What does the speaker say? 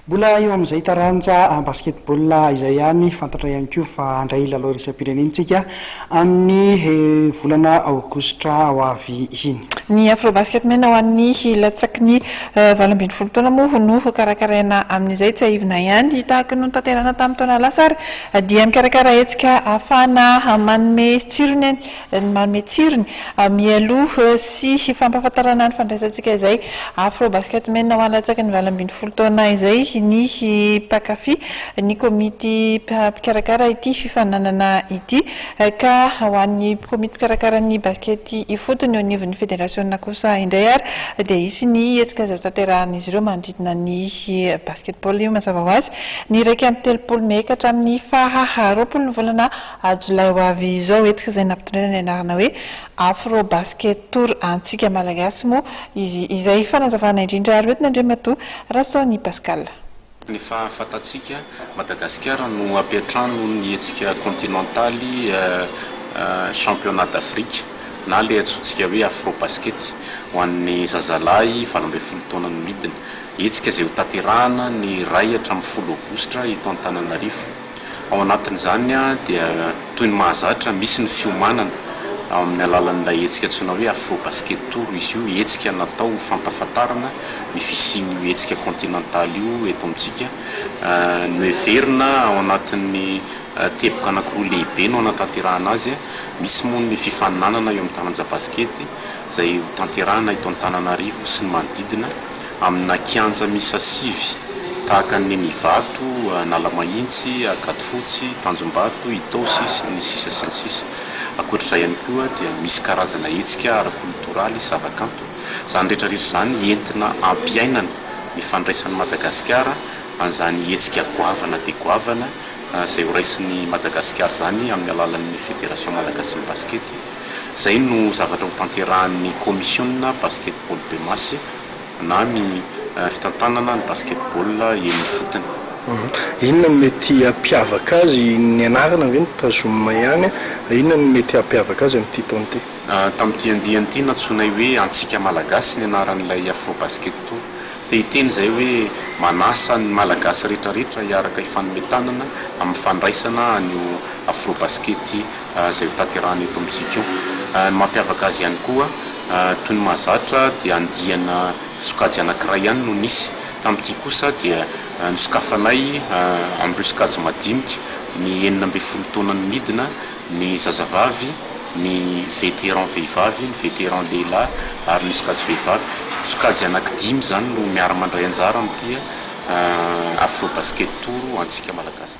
Mbola eo amin'izay taranja basketball izay ihany fantatra ihany koa fa andray lalao resam-pirenentsika amin'ny volana aogositra ho avy iny. Ny Afrobasket-men ao an'ny latsaky ny 18 taona moa no karakaraina amin'izay tsy aivina ihany tahaka ny tanterana tamin'ny taona lasary dia mikarakara hetsika ahafahana manome tsirony mialoha sy fampahafantarana ny fandraisantsika izay Afrobasket-men ao an-latsaky ny 18 taona izay ny pakafi ny komity mpikarakara ity fifananana ity ka ho an'ny komity mpikarakara ny baskety ifotony eo anivon'ny federasiona kosa indray ary dia isy ny hetsika izay tanterahan'izy ireo manodidina ny basketball io mazava ho azy ny raika amin'ny telopolo Mey ka hatramin'ny faha 20 ny volana Jolay ho avy izao hetsika izay nampitondrena ny anarana hoe Afro Basket Tour antsika malagasy moa izay fanazavana indrindra ary oetina Andriamatoa Rasaony Pascal. Ny fahafantatsika Madagasikara no ampiatrano ny hetsika kontinentaly championnat d'Afrique na le atsotsika hoe Afrobasket ho an'ny zazalahy 17 taona no midina hetsika izay ho tanterahana ny ray hatramin'ny 10 aogositra eto Antananarivo. Ao anatin'izany dia toy ny mahazatra misy ny fiomanana amin'ny alalan'ilay hetsika antsoina hoe Afrobasket Tour izy io hetsika natao fampahafantarana ny fisian'io hetsika kontinentaly io eto amintsika no heverina ao anatin'ny teboka anankiroa lehibe no anatanterahana azy misy moa ny fifaninanana eo amin'ny taranja baskety izay tanterahana eto Antananarivo sy ny manodidina amina kianja misa 7 tahaka ny Mivato, Nalamahintsy, Akatofotsy, Tanjombato, Itosy sy ny sisa sy ny sisa. Ankoatr'izay ihany koa dia misy karazana hetsika ara-kultoraly zavakanto izany rehetrarehetra izany entina ampiainana ny fandraisan'ny Madagasikara an'izany hetsika goavana dia goavana izay ho raisin'ny Madagasikara zany amin'ny alalan'ny Fédération Malagasy ny baskety. Izay no zavatra ho tanterahan'ny komisiona basketball de masse na ny fitantanana ny basketball eny fotony. Inona mety hampiavaka azy ny anarana ve ny tazomina ihany inona mety hampiavaka azy amin'ity taona ity? Tamin'ity andiany ity natsoinay hoe antsika malagasy ny anaran'ilay Afrobasket Tour dia hiteny izay hoe manasa ny malagasy rehetrarehetra hiaraka ifanometanana amin'ny fandraisana an'io Afrobaskety izay ho tanterahana eto amintsika io. Ny mampiavaka azy ihany koa toy ny mahazatra dia andiana sokajy anankiray ihany no nisy tamin'ity kosa dia nosokafanay amin'ireo sokajy madinika ny 19 taona ny midina ny zazavavy ny vétéran vehivavy ny vétéran lehilahy ary ny sokajy vehivavy sokajy anankidimy zany no miara-mandray anjara amin'ity Afrobasket Tour antsika malagasy.